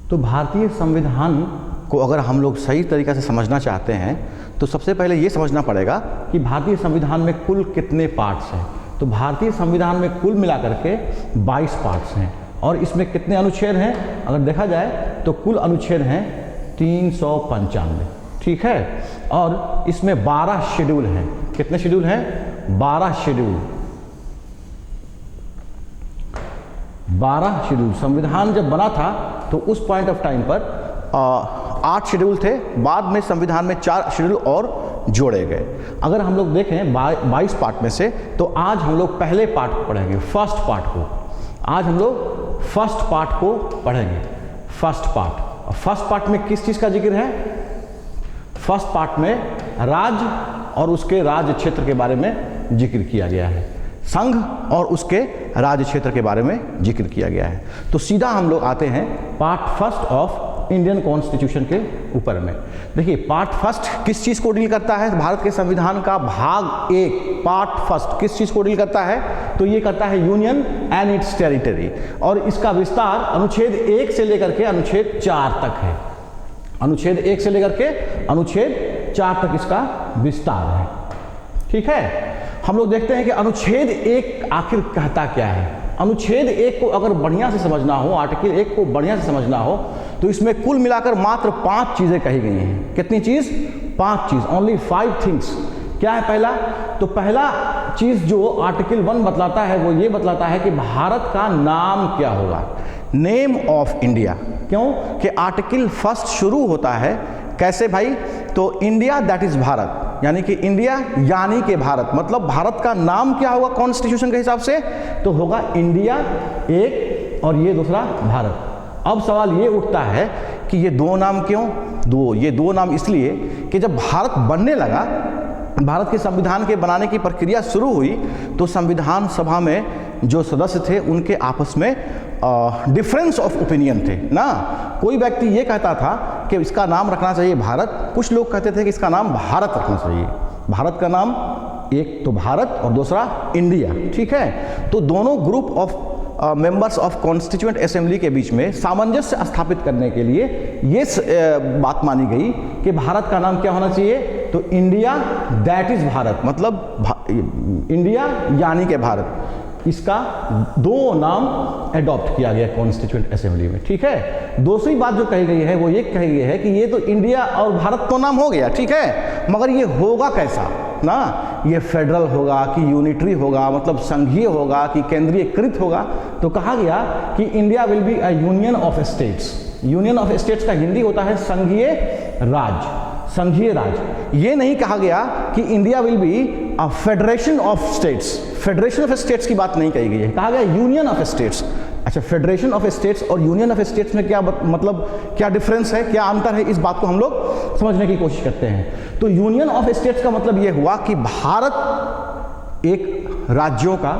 तो भारतीय संविधान को अगर हम लोग सही तरीक़े से समझना चाहते हैं तो सबसे पहले ये समझना पड़ेगा कि भारतीय संविधान में कुल कितने पार्ट्स हैं। तो भारतीय संविधान में कुल मिलाकर के 22 पार्ट्स हैं और इसमें कितने अनुच्छेद हैं अगर देखा जाए तो कुल अनुच्छेद हैं 395, ठीक है। और इसमें 12 शेड्यूल हैं। कितने शेड्यूल हैं? 12 शेड्यूल। 12 शेड्यूल। संविधान जब बना था तो उस पॉइंट ऑफ टाइम पर 8 शेड्यूल थे, बाद में संविधान में 4 शेड्यूल और जोड़े गए। अगर हम लोग देखें 22 पार्ट में से तो आज हम लोग पहले पार्ट को पढ़ेंगे, फर्स्ट पार्ट को। आज हम लोग फर्स्ट पार्ट को पढ़ेंगे, फर्स्ट पार्ट। फर्स्ट पार्ट में किस चीज़ का जिक्र है? फर्स्ट पार्ट में राज्य और उसके राज्य क्षेत्र के बारे में जिक्र किया गया है, संघ और उसके राज्य क्षेत्र के बारे में जिक्र किया गया है। तो सीधा हम लोग आते हैं part first of Indian constitution के ऊपर में। देखिए पार्ट फर्स्ट किस चीज़ को डील करता है? भारत के संविधान का भाग 1 पार्ट फर्स्ट किस चीज़ को डील करता है? तो ये करता है यूनियन एंड इट्स टेरिटरी, और इसका विस्तार अनुच्छेद 1 से लेकर के अनुच्छेद 4 तक है। अनुच्छेद 1 से लेकर के अनुच्छेद 4 तक इसका विस्तार है, ठीक है। हम लोग देखते हैं कि अनुच्छेद 1 आखिर कहता क्या है। अनुच्छेद 1 को अगर बढ़िया से समझना हो, आर्टिकल 1 को बढ़िया से समझना हो तो इसमें कुल मिलाकर मात्र 5 चीज़ें कही गई हैं। कितनी चीज़? 5 चीज़, ओनली 5 थिंग्स। क्या है पहला? तो पहला चीज़ जो आर्टिकल 1 बतलाता है वो ये बतलाता है कि भारत का नाम क्या होगा, नेम ऑफ इंडिया। क्यों? कि आर्टिकल 1 शुरू होता है कैसे भाई? तो इंडिया दैट इज भारत, यानी कि इंडिया यानी कि भारत, मतलब भारत का नाम क्या होगा कॉन्स्टिट्यूशन के हिसाब से? तो होगा इंडिया एक और ये दूसरा भारत। अब सवाल ये उठता है कि ये दो नाम क्यों? ये दो नाम इसलिए कि जब भारत बनने लगा, भारत के संविधान के बनाने की प्रक्रिया शुरू हुई तो संविधान सभा में जो सदस्य थे उनके आपस में डिफरेंस ऑफ ओपिनियन थे ना। कोई व्यक्ति ये कहता था कि इसका नाम रखना चाहिए भारत, कुछ लोग कहते थे कि इसका नाम भारत रखना चाहिए। भारत का नाम एक तो भारत और दूसरा इंडिया, ठीक है। तो दोनों group of members of constituent assembly के बीच में सामंजस्य स्थापित करने के लिए ये बात मानी गई कि भारत का नाम क्या होना चाहिए? तो इंडिया दैट इज भारत, मतलब इंडिया यानी कि भारत। इसका 2 नाम एडॉप्ट किया गया कॉन्स्टिट्यूएंट असेंबली में, ठीक है। दूसरी बात जो कही गई है वो ये कही गई है कि ये तो इंडिया और भारत तो नाम हो गया, ठीक है, मगर ये होगा कैसा ना? ये फेडरल होगा कि यूनिटरी होगा, मतलब संघीय होगा कि केंद्रीयकृत होगा? तो कहा गया कि India will be a union of states. Union of states का हिंदी होता है संघीय राज्य, संघीय राज्य। ये नहीं कहा गया कि India will be a federation of states. Federation of states की बात नहीं कही गई है, कहा गया यूनियन ऑफ स्टेट्स। अच्छा, फेडरेशन ऑफ स्टेट्स और यूनियन ऑफ स्टेट्स में क्या मतलब क्या डिफरेंस है, क्या अंतर है, इस बात को हम लोग समझने की कोशिश करते हैं। तो यूनियन ऑफ स्टेट्स का मतलब यह हुआ कि भारत एक राज्यों का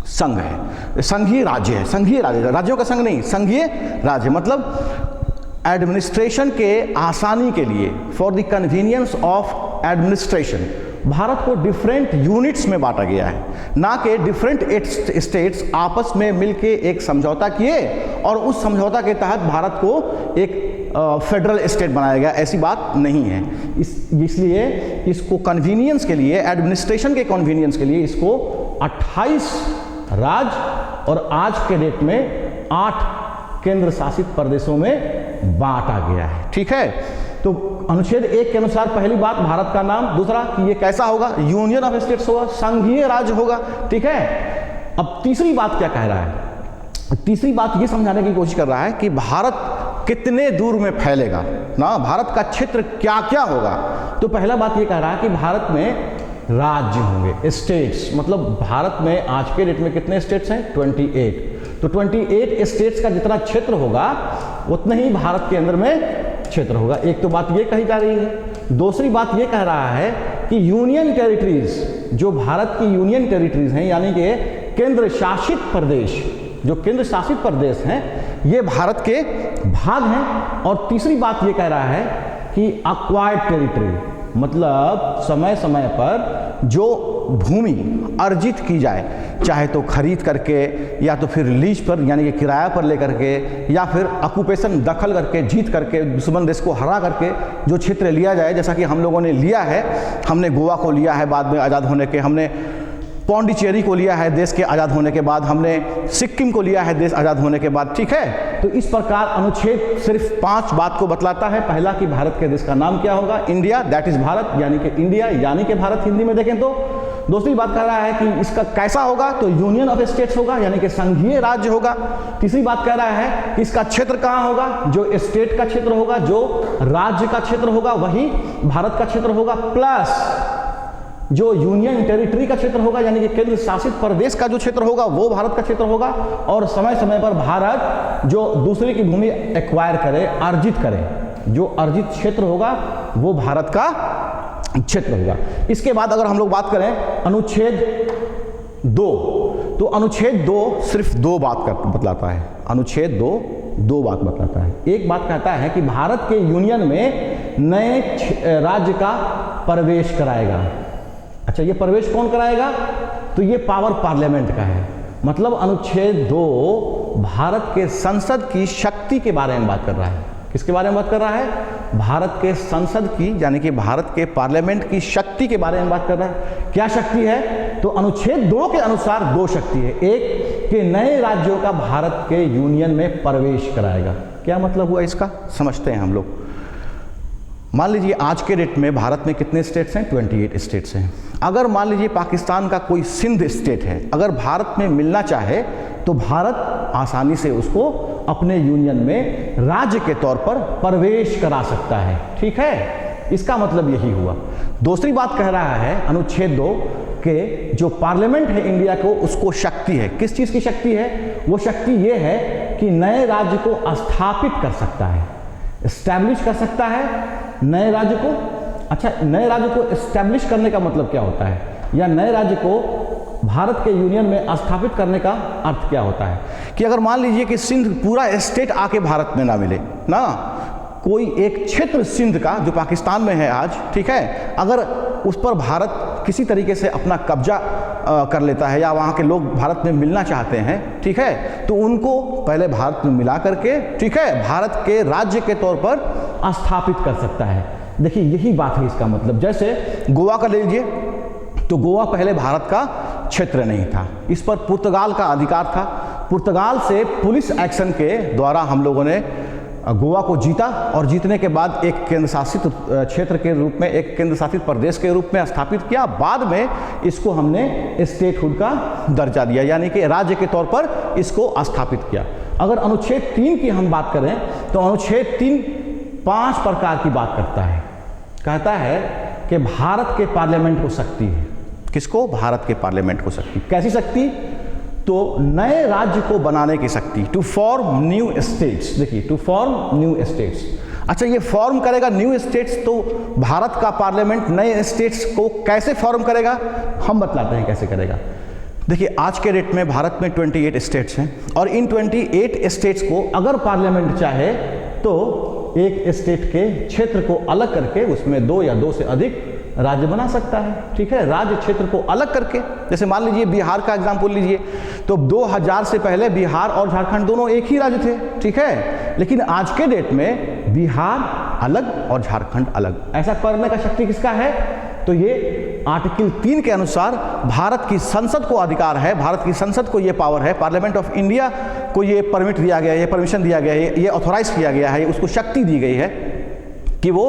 संघ है, संघीय राज्य है। संघीय राज्य, राज्यों का संघ नहीं, संघीय राज्य, मतलब एडमिनिस्ट्रेशन के आसानी के लिए, for the convenience of administration, Bharat को डिफरेंट यूनिट्स में बांटा गया है, ना कि डिफरेंट स्टेट्स आपस में मिलके एक समझौता किए और उस समझौता के तहत भारत को एक फेडरल स्टेट बनाया गया, ऐसी बात नहीं है। इसलिए इसको कन्वीनियंस के लिए, एडमिनिस्ट्रेशन के कन्वीनियंस के लिए इसको 28 राज्य और आज के डेट में 8 केंद्र शासित प्रदेशों में बांटा गया है, ठीक है। तो अनुच्छेद 1 के अनुसार पहली बात भारत का नाम, दूसरा कि ये कैसा होगा, यूनियन ऑफ स्टेट्स होगा, संघीय राज्य होगा, ठीक है। अब तीसरी बात क्या कह रहा है? तीसरी बात ये समझाने की कोशिश कर रहा है कि भारत कितने दूर में फैलेगा ना, भारत का क्षेत्र क्या क्या होगा। तो पहला बात ये कह रहा है कि भारत में राज्य होंगे, स्टेट्स, मतलब भारत में आज के डेट में कितने स्टेट्स हैं? 28। तो 28 स्टेट्स का जितना क्षेत्र होगा उतना ही भारत के अंदर में क्षेत्र होगा। एक तो बात ये कही जा रही है। दूसरी बात ये कह रहा है कि यूनियन टेरिटरीज, जो भारत की यूनियन टेरिटरीज हैं, यानी कि केंद्र शासित प्रदेश, जो केंद्र शासित प्रदेश हैं, ये भारत के भाग हैं। और तीसरी बात ये कह रहा है कि अक्वायर्ड टेरिटरी, मतलब समय समय पर जो भूमि अर्जित की जाए, चाहे तो खरीद करके या तो फिर लीज पर यानी कि किराया पर लेकर के या फिर ऑक्यूपेशन दखल करके जीत करके दुश्मन देश को हरा करके जो क्षेत्र लिया जाए, जैसा कि हम लोगों ने लिया है। हमने गोवा को लिया है बाद में आज़ाद होने के, हमने पौंडीचेरी को लिया है देश के आज़ाद होने के बाद, हमने सिक्किम को लिया है देश आज़ाद होने के बाद, ठीक है। तो इस प्रकार अनुच्छेद सिर्फ 5 बात को बतलाता है। पहला कि भारत के देश का नाम क्या होगा, इंडिया, दैट इज भारत, यानी कि इंडिया यानी कि भारत हिंदी में देखें तो। दूसरी बात कह रहा है कि इसका कैसा होगा, तो यूनियन ऑफ स्टेट्स होगा यानी कि संघीय राज्य होगा। तीसरी बात कह रहा है कि इसका क्षेत्र कहाँ होगा, जो स्टेट का क्षेत्र होगा, जो राज्य का क्षेत्र होगा वही भारत का क्षेत्र होगा, प्लस जो यूनियन टेरिटरी का क्षेत्र होगा यानी कि केंद्र शासित प्रदेश का जो क्षेत्र होगा वो भारत का क्षेत्र होगा। और समय समय पर भारत जो दूसरे की भूमि एक्वायर करे, अर्जित करे, जो अर्जित क्षेत्र होगा वो भारत का क्षेत्र होगा। इसके बाद अगर हम लोग बात करें अनुच्छेद 2, तो अनुच्छेद 2 सिर्फ 2 बात बतलाता है। अनुच्छेद 2 बात बतलाता है। एक बात कहता है कि भारत के यूनियन में नए राज्य का प्रवेश कराएगा। अच्छा, ये प्रवेश कौन कराएगा, तो ये पावर पार्लियामेंट का है। मतलब अनुच्छेद 2 भारत के संसद की शक्ति के बारे में बात कर रहा है। किसके बारे में बात कर रहा है, भारत के संसद की यानी कि भारत के पार्लियामेंट की शक्ति के बारे में बात कर रहा है। क्या शक्ति है, तो अनुच्छेद 2 के अनुसार 2 शक्ति है। एक कि नए राज्यों का भारत के यूनियन में प्रवेश कराएगा। क्या मतलब हुआ इसका, समझते हैं हम लोग। मान लीजिए आज के डेट में भारत में कितने स्टेट्स हैं, 28 स्टेट्स हैं। अगर मान लीजिए पाकिस्तान का कोई सिंध स्टेट है, अगर भारत में मिलना चाहे तो भारत आसानी से उसको अपने यूनियन में राज्य के तौर पर प्रवेश करा सकता है, ठीक है। इसका मतलब यही हुआ। दूसरी बात कह रहा है अनुच्छेद 2 के जो पार्लियामेंट है इंडिया को, उसको शक्ति है। किस चीज़ की शक्ति है, वो शक्ति ये है कि नए राज्य को स्थापित कर सकता है, एस्टैब्लिश कर सकता है नए राज्य को। अच्छा, नए राज्य को एस्टैब्लिश करने का मतलब क्या होता है, या नए राज्य को भारत के यूनियन में स्थापित करने का अर्थ क्या होता है, कि अगर मान लीजिए कि सिंध पूरा स्टेट आके भारत में ना मिले ना, कोई एक क्षेत्र सिंध का जो पाकिस्तान में है आज, ठीक है, अगर उस पर भारत किसी तरीके से अपना कब्जा कर लेता है या वहाँ के लोग भारत में मिलना चाहते हैं, ठीक है, तो उनको पहले भारत में मिला करके, ठीक है, भारत के राज्य के तौर पर स्थापित कर सकता है। देखिए यही बात है इसका मतलब। जैसे गोवा का ले लीजिए, तो गोवा पहले भारत का क्षेत्र नहीं था, इस पर पुर्तगाल का अधिकार था। पुर्तगाल से पुलिस एक्शन के द्वारा हम लोगों ने गोवा को जीता और जीतने के बाद एक केंद्र शासित क्षेत्र के रूप में, एक केंद्र शासित प्रदेश के रूप में स्थापित किया। बाद में इसको हमने स्टेटहुड का दर्जा दिया यानी कि राज्य के तौर पर इसको स्थापित किया। अगर अनुच्छेद 3 की हम बात करें तो अनुच्छेद 3 5 प्रकार की बात करता है। कहता है कि भारत के पार्लियामेंट को शक्ति है। किसको, भारत के पार्लियामेंट को शक्ति। कैसी शक्ति, तो नए राज्य को बनाने की शक्ति, टू फॉर्म न्यू स्टेट्स। देखिए, टू फॉर्म न्यू स्टेट्स। अच्छा, ये फॉर्म करेगा न्यू स्टेट्स, तो भारत का पार्लियामेंट नए स्टेट्स को कैसे फॉर्म करेगा, हम बतलाते हैं कैसे करेगा। देखिए, आज के डेट में भारत में 28 स्टेट्स हैं और इन 28 स्टेट्स को अगर पार्लियामेंट चाहे तो एक स्टेट के क्षेत्र को अलग करके उसमें 2 या 2 से अधिक राज्य बना सकता है, ठीक है, राज्य क्षेत्र को अलग करके। जैसे मान लीजिए बिहार का एग्जाम्पल लीजिए, तो 2000 से पहले बिहार और झारखंड दोनों एक ही राज्य थे, ठीक है, लेकिन आज के डेट में बिहार अलग और झारखंड अलग। ऐसा करने का शक्ति किसका है, तो ये आर्टिकल 3 के अनुसार भारत की संसद को अधिकार है, भारत की संसद को ये पावर है, पार्लियामेंट ऑफ इंडिया को ये परमिट दिया गया है, ये परमिशन दिया गया है, ये ऑथोराइज किया गया है, उसको शक्ति दी गई है कि वो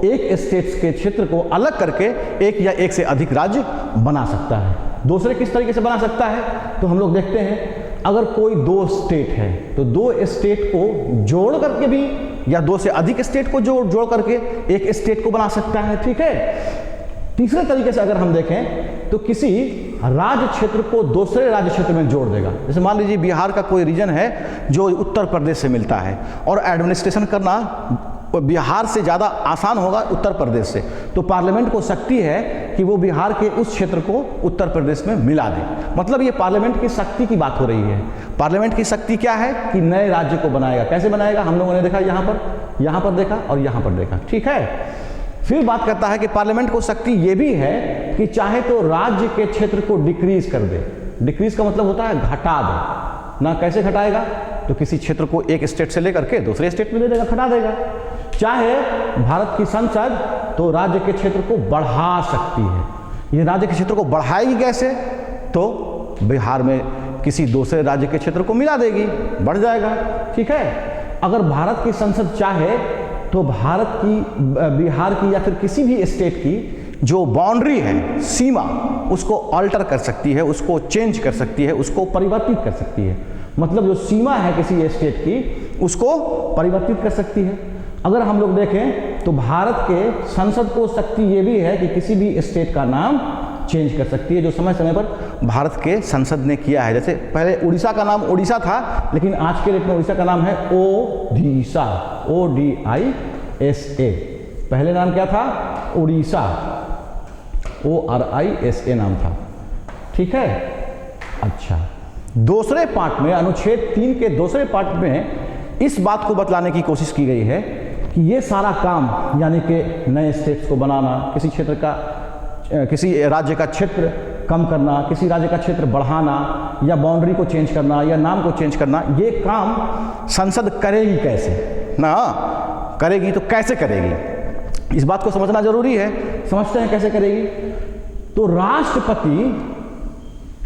एक स्टेट्स के क्षेत्र को अलग करके एक या एक से अधिक राज्य बना सकता है। दूसरे किस तरीके से बना सकता है, तो हम लोग देखते हैं अगर कोई 2 स्टेट है तो 2 स्टेट को जोड़ करके भी या 2 से अधिक स्टेट को जोड़ करके एक स्टेट को बना सकता है, ठीक है। तीसरे तरीके से अगर हम देखें तो किसी राज्य क्षेत्र को दूसरे राज्य क्षेत्र में जोड़ देगा। जैसे मान लीजिए बिहार का कोई रीजन है जो उत्तर प्रदेश से मिलता है और एडमिनिस्ट्रेशन करना बिहार से ज़्यादा आसान होगा उत्तर प्रदेश से, तो पार्लियामेंट को शक्ति है कि वो बिहार के उस क्षेत्र को उत्तर प्रदेश में मिला दे। मतलब ये पार्लियामेंट की शक्ति की बात हो रही है। पार्लियामेंट की शक्ति क्या है कि नए राज्य को बनाएगा। कैसे बनाएगा, हम लोगों ने देखा यहाँ पर देखा और यहाँ पर देखा, ठीक है। फिर बात करता है कि पार्लियामेंट को शक्ति ये भी है कि चाहे तो राज्य के क्षेत्र को डिक्रीज कर दे, डिक्रीज का मतलब होता है घटा दे ना। कैसे घटाएगा? तो किसी क्षेत्र को एक स्टेट से लेकर के दूसरे स्टेट में दे देगा, घटा देगा। चाहे भारत की संसद तो राज्य के क्षेत्र को बढ़ा सकती है। ये राज्य के क्षेत्र को बढ़ाएगी कैसे? तो बिहार में किसी दूसरे राज्य के क्षेत्र को मिला देगी, बढ़ जाएगा। ठीक है। अगर भारत की संसद चाहे तो भारत की, बिहार की या फिर किसी भी स्टेट की जो बाउंड्री है, सीमा, उसको अल्टर कर सकती है, उसको चेंज कर सकती है, उसको परिवर्तित कर सकती है। मतलब जो सीमा है किसी स्टेट की, उसको परिवर्तित कर सकती है। अगर हम लोग देखें तो भारत के संसद को शक्ति ये भी है कि किसी भी स्टेट का नाम चेंज कर सकती है, जो समय समय पर भारत के संसद ने किया है। जैसे पहले उड़ीसा का नाम ओडिशा था, लेकिन आज के डेट में उड़ीसा का नाम है ओडिशा, ODISA। पहले नाम क्या था? उड़ीसा, ORISA नाम था। ठीक है। अच्छा, दूसरे पार्ट में, अनुच्छेद 3 के दूसरे पार्ट में इस बात को बतलाने की कोशिश की गई है कि ये सारा काम, यानी कि नए स्टेट्स को बनाना, किसी क्षेत्र का, किसी राज्य का क्षेत्र कम करना, किसी राज्य का क्षेत्र बढ़ाना, या बाउंड्री को चेंज करना, या नाम को चेंज करना, ये काम संसद करेगी कैसे ना? करेगी तो कैसे करेगी, इस बात को समझना जरूरी है। समझते हैं कैसे करेगी। तो राष्ट्रपति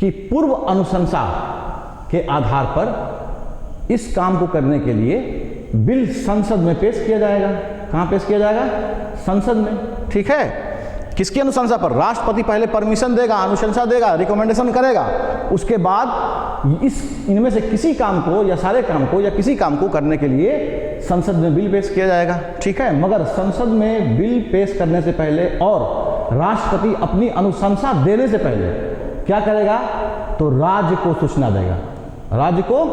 की पूर्व अनुशंसा के आधार पर इस काम को करने के लिए बिल संसद में पेश किया जाएगा। कहाँ पेश किया जाएगा? संसद में। ठीक है। किसकी अनुशंसा पर? राष्ट्रपति पहले परमिशन देगा, अनुशंसा देगा, रिकमेंडेशन करेगा। उसके बाद इनमें से किसी काम को या सारे काम को या किसी काम को करने के लिए संसद में बिल पेश किया जाएगा। ठीक है। मगर संसद में बिल पेश करने से पहले और राष्ट्रपति अपनी अनुशंसा देने से पहले क्या करेगा? तो राज्य को सूचना देगा। राज्य को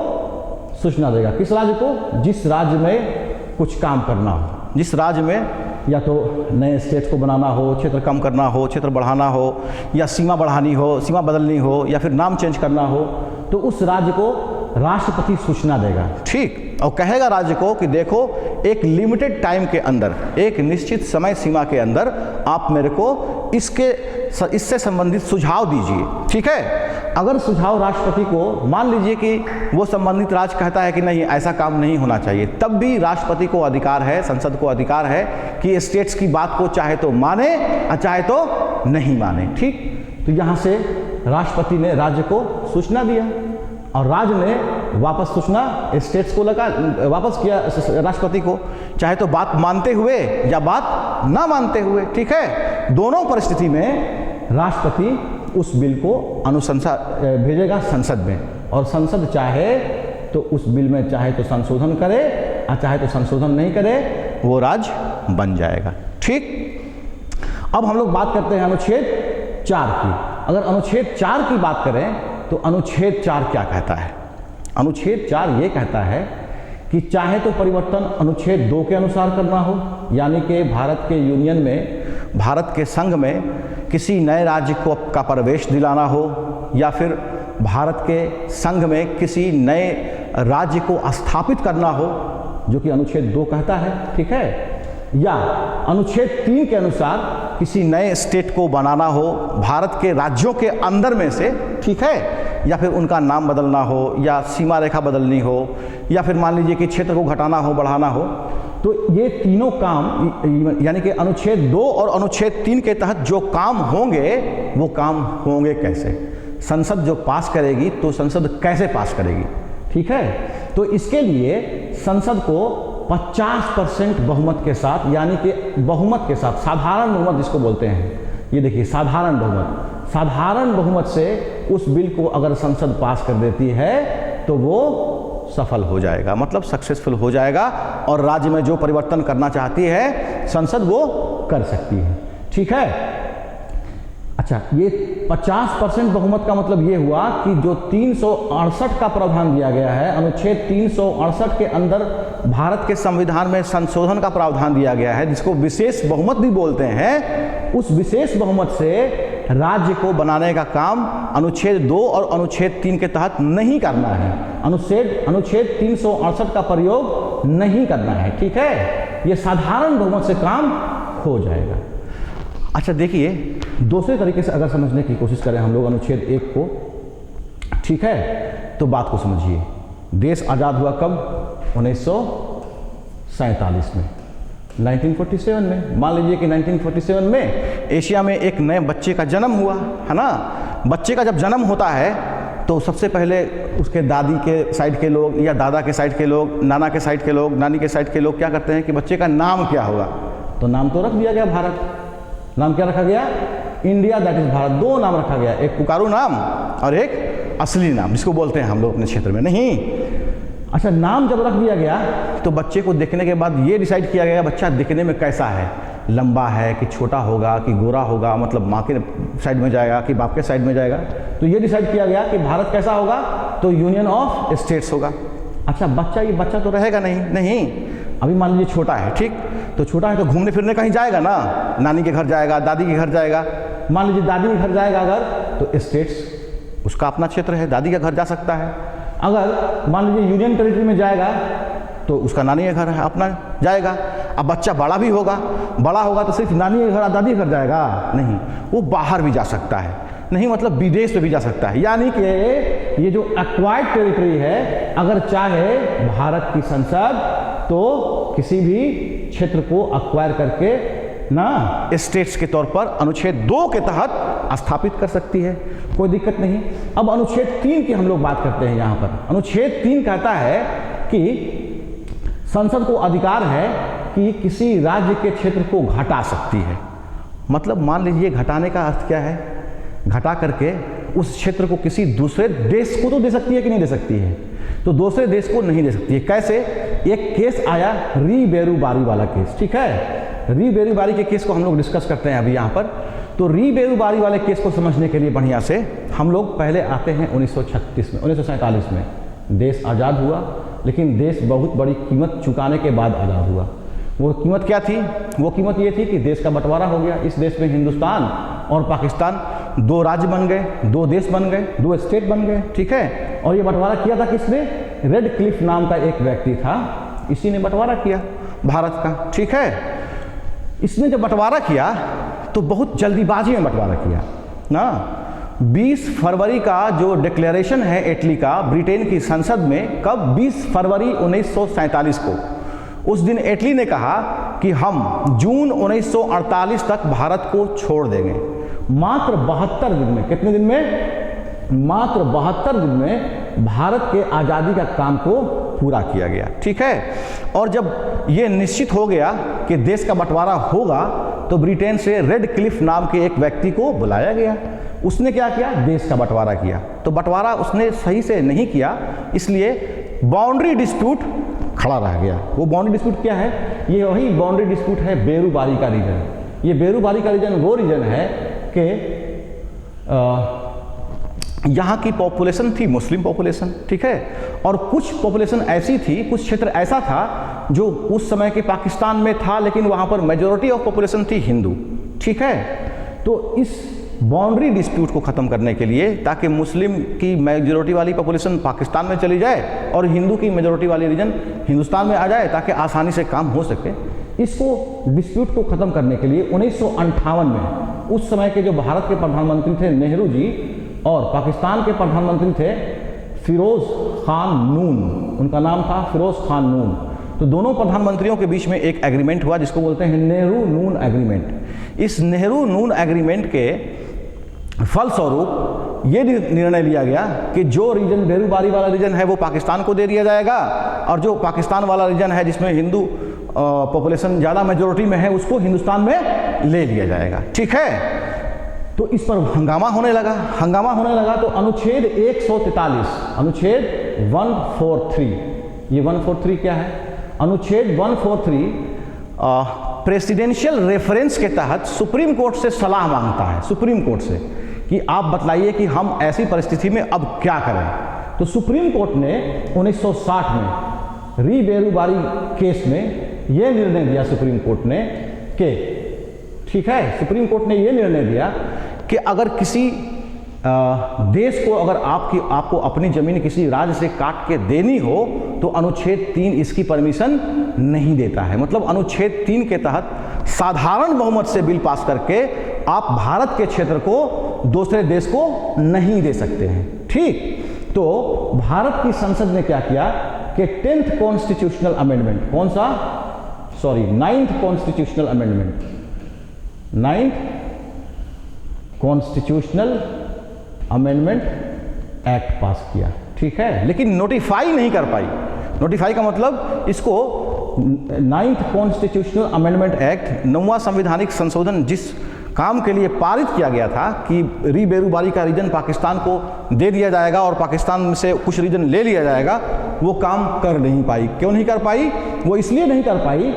सूचना देगा। किस राज्य को? जिस राज्य में कुछ काम करना हो, जिस राज्य में या तो नए स्टेट को बनाना हो, क्षेत्र कम करना हो, क्षेत्र बढ़ाना हो, या सीमा बढ़ानी हो, सीमा बदलनी हो, या फिर नाम चेंज करना हो, तो उस राज्य को राष्ट्रपति सूचना देगा। ठीक। और कहेगा राज्य को कि देखो, एक लिमिटेड टाइम के अंदर, एक निश्चित समय सीमा के अंदर आप मेरे को इससे संबंधित सुझाव दीजिए। ठीक है। अगर सुझाव राष्ट्रपति को, मान लीजिए कि वो संबंधित राज्य कहता है कि नहीं, ऐसा काम नहीं होना चाहिए, तब भी राष्ट्रपति को अधिकार है, संसद को अधिकार है कि स्टेट्स की बात को चाहे तो माने और चाहे तो नहीं माने। ठीक। तो यहाँ से राष्ट्रपति ने राज्य को सूचना दिया और राज्य ने वापस सूचना स्टेट्स को वापस किया राष्ट्रपति को, चाहे तो बात मानते हुए या बात ना मानते हुए। ठीक है। दोनों परिस्थिति में राष्ट्रपति उस बिल को अनुशंसा भेजेगा संसद में, और संसद चाहे तो उस बिल में चाहे तो संशोधन करे और चाहे तो संशोधन नहीं करे, वो राज्य बन जाएगा। ठीक। अब हम लोग बात करते हैं अनुच्छेद 4 की। अगर अनुच्छेद 4 की बात करें तो अनुच्छेद 4 क्या कहता है? अनुच्छेद 4 ये कहता है कि चाहे तो परिवर्तन अनुच्छेद 2 के अनुसार करना हो, यानी कि भारत के यूनियन में, भारत के संघ में किसी नए राज्य को का प्रवेश दिलाना हो, या फिर भारत के संघ में किसी नए राज्य को स्थापित करना हो, जो कि अनुच्छेद 2 कहता है। ठीक है। या अनुच्छेद 3 के अनुसार किसी नए स्टेट को बनाना हो भारत के राज्यों के अंदर में से। ठीक है। या फिर उनका नाम बदलना हो, या सीमा रेखा बदलनी हो, या फिर मान लीजिए कि क्षेत्र को घटाना हो, बढ़ाना हो। तो ये तीनों काम, यानी कि अनुच्छेद 2 और अनुच्छेद 3 के तहत जो काम होंगे, वो काम होंगे कैसे? संसद जो पास करेगी तो संसद कैसे पास करेगी? ठीक है। तो इसके लिए संसद को 50% बहुमत के साथ, यानी कि बहुमत के साथ, साधारण बहुमत जिसको बोलते हैं, ये देखिए साधारण बहुमत, साधारण बहुमत से उस बिल को अगर संसद पास कर देती है तो वो सफल हो जाएगा, मतलब सक्सेसफुल हो जाएगा, और राज्य में जो परिवर्तन करना चाहती है संसद वो कर सकती है। ठीक है। अच्छा, ये 50% बहुमत का मतलब ये हुआ कि जो 368 का प्रावधान दिया गया है, अनुच्छेद 368 के अंदर भारत के संविधान में संशोधन का प्रावधान दिया गया है, जिसको विशेष बहुमत भी बोलते हैं। उस विशेष बहुमत से राज्य को बनाने का काम अनुच्छेद 2 और अनुच्छेद 3 के तहत नहीं करना है। अनुच्छेद 368 का प्रयोग नहीं करना है। ठीक है। ये साधारण बहुमत से काम हो जाएगा। अच्छा देखिए, दूसरे तरीके से अगर समझने की कोशिश करें हम लोग अनुच्छेद 1 को, ठीक है, तो बात को समझिए। देश आज़ाद हुआ कब? 1947 में, 1947 में। मान लीजिए कि 1947 में एशिया में एक नए बच्चे का जन्म हुआ, है ना। बच्चे का जब जन्म होता है तो सबसे पहले उसके दादी के साइड के लोग या दादा के साइड के लोग, नाना के साइड के लोग, नानी के साइड के लोग क्या करते हैं कि बच्चे का नाम क्या होगा? तो नाम तो रख दिया गया भारत। नाम क्या रखा गया? India, that is Bharat. दो नाम रखा गया, एक पुकारू नाम और एक असली नाम, जिसको बोलते हैं हम लोग अपने क्षेत्र में। नहीं, अच्छा, नाम जब रख दिया गया तो बच्चे को देखने के बाद ये डिसाइड किया गया बच्चा दिखने में कैसा है, लंबा है कि छोटा होगा कि गोरा होगा, मतलब माँ के साइड में जाएगा कि बाप के साइड में जाएगा। तो ये डिसाइड किया गया कि भारत कैसा होगा? तो यूनियन ऑफ स्टेट्स होगा। अच्छा, बच्चा, ये बच्चा तो रहेगा नहीं, अभी मान लीजिए छोटा है, ठीक, तो छोटा है तो घूमने फिरने कहीं जाएगा ना, नानी के घर जाएगा, दादी के घर जाएगा। मान लीजिए दादी के घर जाएगा अगर, तो स्टेट्स उसका अपना क्षेत्र है, दादी का घर जा सकता है। अगर मान लीजिए यूनियन टेरिटरी में जाएगा तो उसका नानी का घर है, अपना जाएगा। अब बच्चा बड़ा भी होगा, बड़ा होगा तो सिर्फ नानी के घर और दादी के घर जाएगा? नहीं, वो बाहर भी जा सकता है, नहीं मतलब विदेश में भी जा सकता है। यानी कि ये जो एक्वायर्ड टेरिटरी है, अगर चाहे भारत की संसद तो किसी भी क्षेत्र को एक्वायर करके ना स्टेट्स के तौर पर अनुच्छेद 2 के तहत स्थापित कर सकती है, कोई दिक्कत नहीं। अब अनुच्छेद 3 की हम लोग बात करते हैं। यहाँ पर अनुच्छेद 3 कहता है कि संसद को अधिकार है कि किसी राज्य के क्षेत्र को घटा सकती है। मतलब मान लीजिए घटाने का अर्थ क्या है? घटा करके उस क्षेत्र को किसी दूसरे देश को तो दे सकती है कि नहीं दे सकती है? तो दूसरे देश को नहीं दे सकती है। कैसे? एक केस आया री बेरूबारी वाला केस, ठीक है। री बेरूबारी के केस को हम लोग डिस्कस करते हैं अभी यहाँ पर। तो री बेरूबारी वाले केस को समझने के लिए बढ़िया से हम लोग पहले आते हैं 1936 में, 1947 में। देश आज़ाद हुआ, लेकिन देश बहुत बड़ी कीमत चुकाने के बाद आज़ाद हुआ। वो कीमत क्या थी? वो कीमत ये थी कि देश का बंटवारा हो गया। इस देश में हिंदुस्तान और पाकिस्तान 2 राज्य बन गए, 2 देश बन गए, 2 स्टेट बन गए, ठीक है। और ये बंटवारा किया था किसने? रेड क्लिफ नाम का एक व्यक्ति था, इसी ने बंटवारा किया भारत का, ठीक है। इसने जब बंटवारा किया तो बहुत जल्दीबाजी में बंटवारा किया ना। 20 फरवरी का जो डिक्लेरेशन है इटली का ब्रिटेन की संसद में, कब? 20 फरवरी 1947 को। उस दिन इटली ने कहा कि हम जून 1948 तक भारत को छोड़ देंगे। मात्र 72 दिन में, कितने दिन में? मात्र 72 दिन में भारत के आज़ादी का काम को पूरा किया गया, ठीक है। और जब ये निश्चित हो गया कि देश का बंटवारा होगा तो ब्रिटेन से रेड क्लिफ नाम के एक व्यक्ति को बुलाया गया। उसने क्या किया? देश का बंटवारा किया। तो बंटवारा उसने सही से नहीं किया, इसलिए बाउंड्री डिस्प्यूट खड़ा रह गया। वो बाउंड्री डिस्प्यूट क्या है? ये वही बाउंड्री डिस्प्यूट है बेरूबारी का रीजन। ये बेरूबारी का रीजन वो रीजन है कि यहाँ की पॉपुलेशन थी मुस्लिम पॉपुलेशन, ठीक है, और कुछ पॉपुलेशन ऐसी थी, कुछ क्षेत्र ऐसा था जो उस समय के पाकिस्तान में था, लेकिन वहाँ पर मेजॉरिटी ऑफ पॉपुलेशन थी हिंदू, ठीक है। तो इस बाउंड्री डिस्प्यूट को ख़त्म करने के लिए, ताकि मुस्लिम की मेजॉरिटी वाली पॉपुलेशन पाकिस्तान में चली जाए और हिंदू की मेजॉरिटी वाली रीजन हिंदुस्तान में आ जाए, ताकि आसानी से काम हो सके, इसको डिस्प्यूट को ख़त्म करने के लिए 1958 में उस समय के जो भारत के प्रधानमंत्री थे नेहरू जी, और पाकिस्तान के प्रधानमंत्री थे फिरोज़ खान नून, उनका नाम था फिरोज़ खान नून। तो दोनों प्रधानमंत्रियों के बीच में एक एग्रीमेंट हुआ जिसको बोलते हैं नेहरू नून एग्रीमेंट। इस नेहरू नून एग्रीमेंट के फलस्वरूप ये निर्णय लिया गया कि जो रीजन बेरूबारी वाला रीजन है वो पाकिस्तान को दे दिया जाएगा, और जो पाकिस्तान वाला रीजन है जिसमें हिंदू पॉपुलेशन ज़्यादा मेजॉरिटी में है उसको हिंदुस्तान में ले लिया जाएगा, ठीक है। तो इस पर हंगामा होने लगा। तो अनुच्छेद 143, अनुच्छेद 143, ये 143 क्या है? अनुच्छेद 143 प्रेसिडेंशियल रेफरेंस के तहत सुप्रीम कोर्ट से सलाह मांगता है, सुप्रीम कोर्ट से, कि आप बतलाइए कि हम ऐसी परिस्थिति में अब क्या करें। तो सुप्रीम कोर्ट ने 1960 में री बेरूबारी केस में यह निर्णय दिया, सुप्रीम कोर्ट ने, कि ठीक है, सुप्रीम कोर्ट ने यह निर्णय दिया कि अगर किसी देश को, अगर आपको अपनी जमीन किसी राज्य से काट के देनी हो तो अनुच्छेद 3 इसकी परमिशन नहीं देता है। मतलब अनुच्छेद 3 के तहत साधारण बहुमत से बिल पास करके आप भारत के क्षेत्र को दूसरे देश को नहीं दे सकते हैं, ठीक। तो भारत की संसद ने क्या किया कि 10th कॉन्स्टिट्यूशनल अमेंडमेंट, कौन सा, sorry 9th constitutional amendment, 9th constitutional amendment act पास किया, ठीक है, लेकिन नोटिफाई नहीं कर पाई। नोटिफाई का मतलब इसको 9th कॉन्स्टिट्यूशनल अमेंडमेंट एक्ट, 9वां संवैधानिक संशोधन जिस काम के लिए पारित किया गया था कि री-बेरूबारी का रीजन पाकिस्तान को दे दिया जाएगा और पाकिस्तान से कुछ रीजन ले लिया जाएगा, वो काम कर नहीं पाई। क्यों नहीं कर पाई? वो इसलिए नहीं कर पाई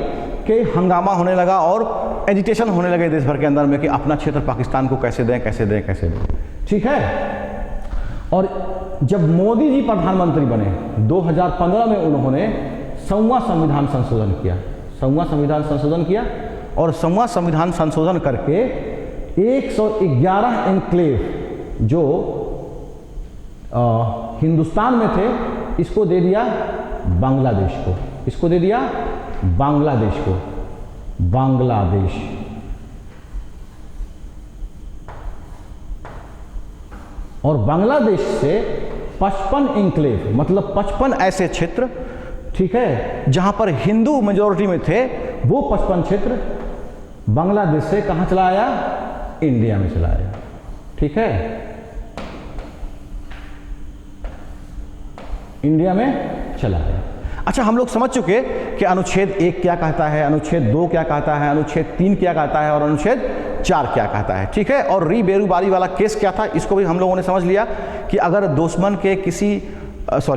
कि हंगामा होने लगा और एजिटेशन होने लगे देश भर के अंदर में कि अपना क्षेत्र पाकिस्तान को कैसे दें, कैसे दें, कैसे दें, ठीक है। और जब मोदी जी प्रधानमंत्री बने 2015 में, उन्होंने 100वां संविधान संशोधन किया, 100वां संविधान संशोधन किया और 100वां संविधान संशोधन करके 111 एन्क्लेव जो हिंदुस्तान में थे, इसको दे दिया बांग्लादेश को, इसको दे दिया बांग्लादेश को, बांग्लादेश। और बांग्लादेश से 55 एन्क्लेव, मतलब 55 ऐसे क्षेत्र, ठीक है, जहां पर हिंदू मेजॉरिटी में थे, वो 55 क्षेत्र बांग्लादेश से कहां चला आया? इंडिया में चला आया, ठीक है, इंडिया में चला आया। अच्छा, हम लोग समझ चुके कि अनुच्छेद 1 क्या कहता है, अनुच्छेद 2 क्या कहता है, अनुच्छेद 3 क्या कहता है और अनुच्छेद 4 क्या कहता है, ठीक है। और री-बेरूबारी वाला केस क्या था, इसको भी हम लोगों ने समझ लिया कि अगर दुश्मन के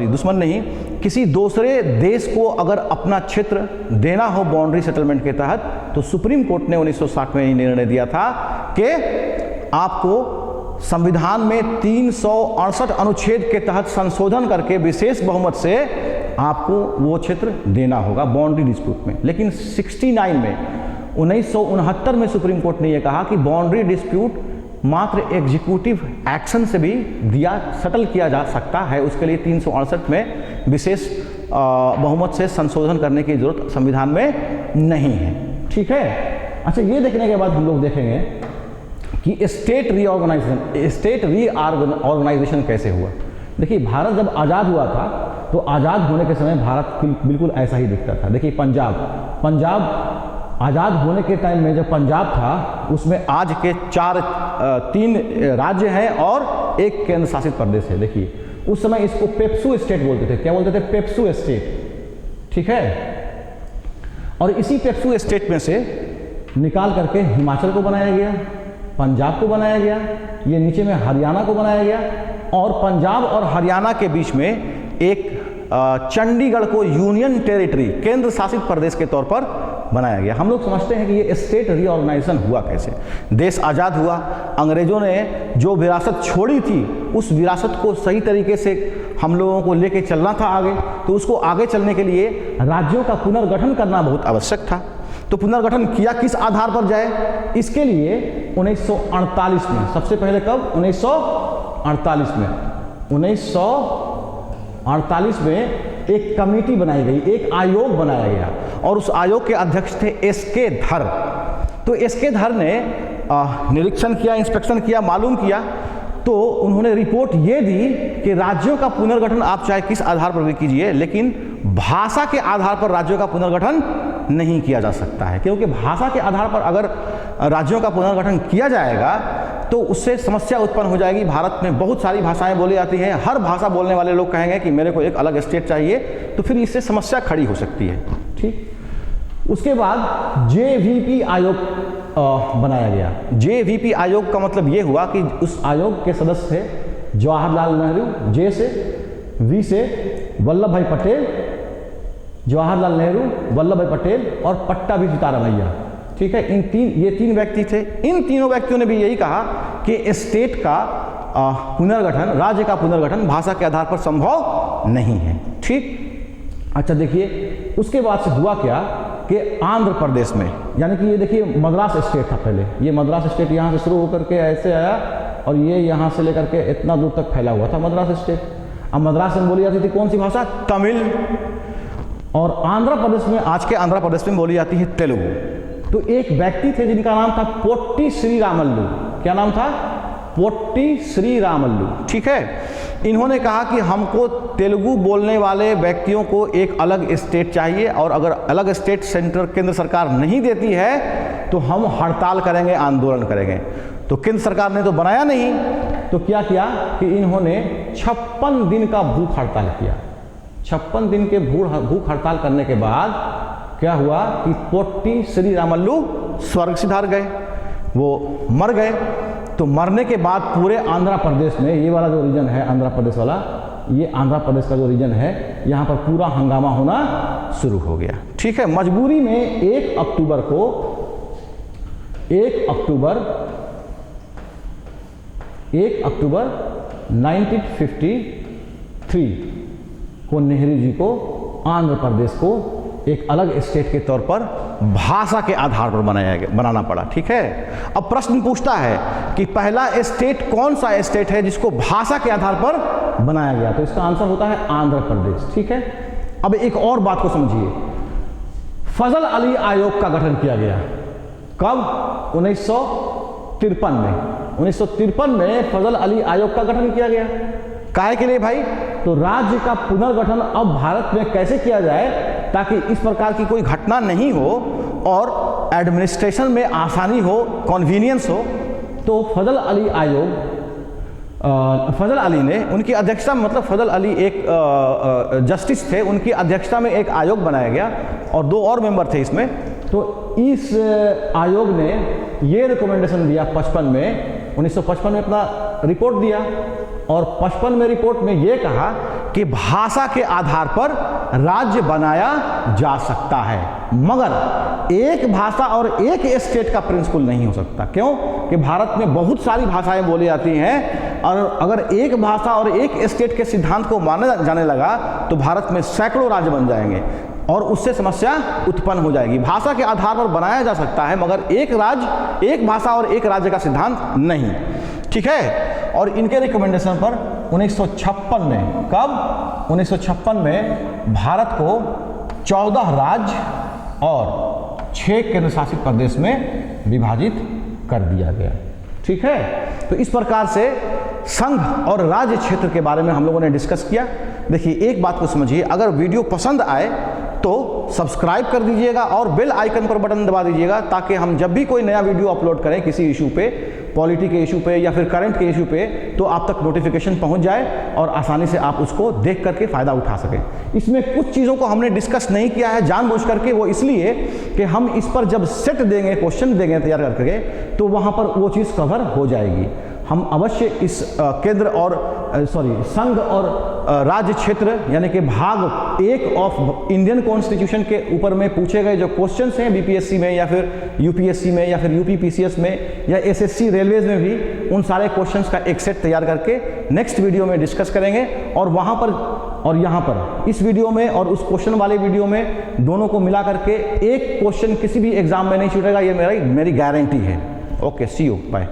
दुश्मन नहीं, किसी दूसरे देश को अगर अपना क्षेत्र देना हो बाउंड्री सेटलमेंट के तहत, तो सुप्रीम कोर्ट ने 1960 में निर्णय दिया था कि आपको संविधान में 368 अनुच्छेद के तहत संशोधन करके विशेष बहुमत से आपको वो क्षेत्र देना होगा बाउंड्री डिस्प्यूट में। लेकिन 69 में 1969 में सुप्रीम कोर्ट ने यह कहा कि बाउंड्री डिस्प्यूट मात्र एग्जीक्यूटिव एक्शन से भी सेटल किया जा सकता है, उसके लिए 368 में विशेष बहुमत से संशोधन करने की जरूरत संविधान में नहीं है, ठीक है। अच्छा, ये देखने के बाद हम लोग देखेंगे कि स्टेट रीऑर्गेनाइजेशन कैसे हुआ। देखिए, भारत जब आज़ाद हुआ था तो आज़ाद होने के समय भारत बिल्कुल ऐसा ही दिखता था। देखिए, पंजाब आज़ाद होने के टाइम में जब पंजाब था, उसमें आज के 3 राज्य हैं और 1 केंद्र शासित प्रदेश है। देखिए, उस समय इसको पेप्सू स्टेट बोलते थे। क्या बोलते थे? पेप्सू स्टेट, ठीक है। और इसी पेप्सू स्टेट में से निकाल करके हिमाचल को बनाया गया, पंजाब को बनाया गया, ये नीचे में हरियाणा को बनाया गया, और पंजाब और हरियाणा के बीच में एक चंडीगढ़ को यूनियन टेरिटरी, केंद्र शासित प्रदेश के तौर पर बनाया गया। हम लोग समझते हैं कि ये स्टेट रीऑर्गेनाइजेशन हुआ कैसे। देश आज़ाद हुआ, अंग्रेजों ने जो विरासत छोड़ी थी, उस विरासत को सही तरीके से हम लोगों को लेके चलना था आगे, तो उसको आगे चलने के लिए राज्यों का पुनर्गठन करना बहुत आवश्यक था। तो पुनर्गठन किया किस आधार पर जाए? इसके लिए 1948 में, सबसे पहले कब? 1948 में 1948 में एक कमेटी बनाई गई, एक आयोग बनाया गया, और उस आयोग के अध्यक्ष थे एस.के. धर। तो एस.के. धर ने निरीक्षण किया, इंस्पेक्शन किया, मालूम किया, तो उन्होंने रिपोर्ट ये दी कि राज्यों का पुनर्गठन आप चाहे किस आधार पर भी कीजिए, लेकिन भाषा के आधार पर राज्यों का पुनर्गठन नहीं किया जा सकता है, क्योंकि भाषा के आधार पर अगर राज्यों का पुनर्गठन किया जाएगा तो उससे समस्या उत्पन्न हो जाएगी। भारत में बहुत सारी भाषाएं बोली जाती हैं, हर भाषा बोलने वाले लोग कहेंगे कि मेरे को एक अलग स्टेट चाहिए, तो फिर इससे समस्या खड़ी हो सकती है, ठीक। उसके बाद जेवीपी आयोग बनाया गया। जेवीपी आयोग का मतलब ये हुआ कि उस आयोग के सदस्य थे जवाहरलाल नेहरू, जे से, वी से वल्लभ भाई पटेल, जवाहरलाल नेहरू, वल्लभ भाई पटेल और पट्टाभी सीतारामैया, ठीक है। ये तीन व्यक्ति थे। इन तीनों व्यक्तियों ने भी यही कहा कि स्टेट का पुनर्गठन, राज्य का पुनर्गठन भाषा के आधार पर संभव नहीं है, ठीक। अच्छा, देखिए उसके बाद से हुआ क्या कि आंध्र प्रदेश में, यानी कि ये देखिए मद्रास स्टेट था पहले, ये मद्रास स्टेट यहाँ से शुरू होकर के ऐसे आया और ये यहाँ से लेकर के इतना दूर तक फैला हुआ था मद्रास स्टेट। अब मद्रास में बोली जाती थी कौन सी भाषा? तमिल। और आंध्र प्रदेश में, आज के आंध्र प्रदेश में बोली जाती है तेलुगु। तो एक व्यक्ति थे जिनका नाम था पोट्टी श्रीरामल्लू। क्या नाम था? पोट्टी श्रीरामल्लू, ठीक है। इन्होंने कहा कि हमको तेलुगु बोलने वाले व्यक्तियों को एक अलग स्टेट चाहिए, और अगर अलग स्टेट सेंटर केंद्र सरकार नहीं देती है तो हम हड़ताल करेंगे, आंदोलन करेंगे। तो केंद्र सरकार ने तो बनाया नहीं, तो क्या किया कि इन्होंने 56 दिन का भूख हड़ताल किया। 56 दिन के भूख हड़ताल करने के बाद क्या हुआ कि पोट्टी श्री रामल्लू स्वर्ग सिधार गए, वो मर गए। तो मरने के बाद पूरे आंध्र प्रदेश में, ये वाला जो रीजन है आंध्र प्रदेश वाला, ये आंध्र प्रदेश का जो रीजन है, यहाँ पर पूरा हंगामा होना शुरू हो गया। ठीक है, मजबूरी में 1 अक्टूबर 1953 को नेहरू जी को आंध्र प्रदेश को एक अलग स्टेट के तौर पर भाषा के आधार पर बनाना पड़ा। ठीक है, अब प्रश्न पूछता है कि पहला स्टेट कौन सा स्टेट है जिसको भाषा के आधार पर बनाया गया, तो इसका आंसर होता है आंध्र प्रदेश। ठीक है, अब एक और बात को समझिए, फजल अली आयोग का गठन किया गया कब? 1953 में। 1953 में फजल अली आयोग का गठन किया गया। काहे के लिए भाई? तो राज्य का पुनर्गठन अब भारत में कैसे किया जाए ताकि इस प्रकार की कोई घटना नहीं हो और एडमिनिस्ट्रेशन में आसानी हो, कन्वीनियंस हो। तो फजल अली आयोग, फजल अली ने, उनकी अध्यक्षता, मतलब फजल अली एक जस्टिस थे, उनकी अध्यक्षता में एक आयोग बनाया गया और 2 और मेंबर थे इसमें। तो इस आयोग ने ये रिकमेंडेशन दिया 1955 में अपना रिपोर्ट दिया, और 55 में रिपोर्ट में ये कहा कि भाषा के आधार पर राज्य बनाया जा सकता है, मगर एक भाषा और एक स्टेट का प्रिंसिपल नहीं हो सकता। क्यों? कि भारत में बहुत सारी भाषाएं बोली जाती हैं, और अगर एक भाषा और एक स्टेट के सिद्धांत को माना जाने लगा तो भारत में सैकड़ों राज्य बन जाएंगे और उससे समस्या उत्पन्न हो जाएगी। भाषा के आधार पर बनाया जा सकता है, मगर एक राज्य, एक भाषा और एक राज्य का सिद्धांत नहीं। ठीक है, और इनके रिकमेंडेशन पर 1956 में, कब? 1956 में भारत को 14 राज्य और 6 केंद्र शासित प्रदेश में विभाजित कर दिया गया। ठीक है, तो इस प्रकार से संघ और राज्य क्षेत्र के बारे में हम लोगों ने डिस्कस किया। देखिए, एक बात को समझिए, अगर वीडियो पसंद आए तो सब्सक्राइब कर दीजिएगा और बेल आइकन पर बटन दबा दीजिएगा, ताकि हम जब भी कोई नया वीडियो अपलोड करें किसी इशू पे, पॉलिटी के इशू पे या फिर करंट के इशू पे, तो आप तक नोटिफिकेशन पहुंच जाए और आसानी से आप उसको देख करके फ़ायदा उठा सकें। इसमें कुछ चीज़ों को हमने डिस्कस नहीं किया है जानबूझ करके, वो इसलिए कि हम इस पर जब सेट देंगे, क्वेश्चन देंगे तैयार करके, तो वहाँ पर वो चीज़ कवर हो जाएगी। हम अवश्य इस केंद्र और संघ और राज्य क्षेत्र यानी कि भाग 1 ऑफ इंडियन कॉन्स्टिट्यूशन के ऊपर में पूछे गए जो क्वेश्चंस हैं बीपीएससी में या फिर यूपीएससी में या फिर यूपीपीसीएस में या एसएससी रेलवेज में भी, उन सारे क्वेश्चंस का एक सेट तैयार करके नेक्स्ट वीडियो में डिस्कस करेंगे। और वहाँ पर और यहाँ पर इस वीडियो में और उस क्वेश्चन वाले वीडियो में दोनों को मिला करके एक क्वेश्चन किसी भी एग्जाम में नहीं छूटेगा, ये मेरी गारंटी है। Okay, see you, bye.